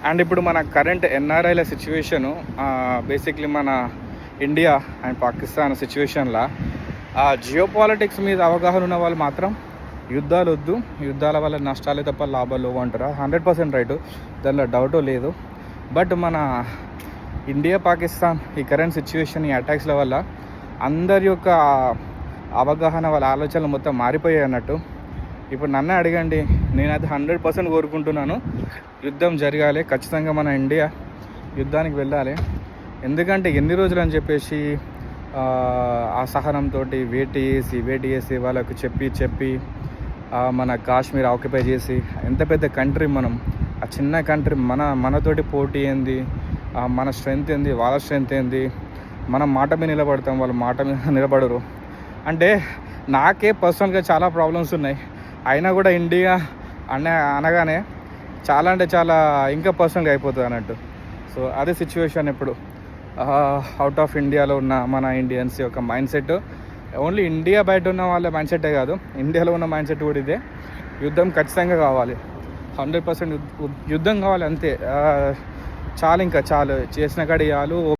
And ఇప్పుడు మన current ఎన్ఆర్ఐల situation basically మన ఇండియా అండ్ పాకిస్తాన్ సిచ్యువేషన్లో జియో పాలిటిక్స్ మీద అవగాహన ఉన్న వాళ్ళు మాత్రం యుద్ధాలు వద్దు, యుద్ధాల వల్ల నష్టాలే తప్ప లాభాలు అంటారా. 100% రైటు, దానిలో డౌటు లేదు. బట్ మన ఇండియా పాకిస్తాన్ ఈ కరెంట్ సిచ్యువేషన్, ఈ అటాక్స్ల వల్ల అందరి యొక్క అవగాహన, వాళ్ళ ఆలోచనలు మొత్తం మారిపోయాయి అన్నట్టు. ఇప్పుడు నన్ను అడగండి, నేనైతే 100% కోరుకుంటున్నాను యుద్ధం జరగాలి. ఖచ్చితంగా మన ఇండియా యుద్ధానికి వెళ్ళాలి. ఎందుకంటే ఎన్ని రోజులు అని చెప్పేసి ఆ సహనంతో వెయిట్ చేసి వాళ్ళకు చెప్పి మన కాశ్మీర్ ఆక్యుపై చేసి, ఎంత పెద్ద కంట్రీ మనం, ఆ చిన్న కంట్రీ మనతోటి పోటీ ఏంది, మన స్ట్రెంగ్త్ ఏంది, వాళ్ళ స్ట్రెంగ్త్ ఏంది, మనం మాట మీద నిలబడతాం, వాళ్ళు మాట మీద నిలబడరు. అంటే నాకే పర్సనల్గా చాలా ప్రాబ్లమ్స్ ఉన్నాయి, అయినా కూడా ఇండియా అనగానే చాలా అంటే చాలా ఇంకా పర్సనల్గా అయిపోతుంది అన్నట్టు. సో అదే సిచ్యువేషన్ ఇప్పుడు అవుట్ ఆఫ్ ఇండియాలో ఉన్న మన ఇండియన్స్ యొక్క మైండ్ సెట్. ఓన్లీ ఇండియా బయట ఉన్న వాళ్ళ మైండ్ సెట్టే కాదు, ఇండియాలో ఉన్న మైండ్ సెట్ కూడా ఇదే. యుద్ధం ఖచ్చితంగా కావాలి, 100% యుద్ధం కావాలి అంతే. చాలు, ఇంకా చాలు, చేసిన కాడి చాలు.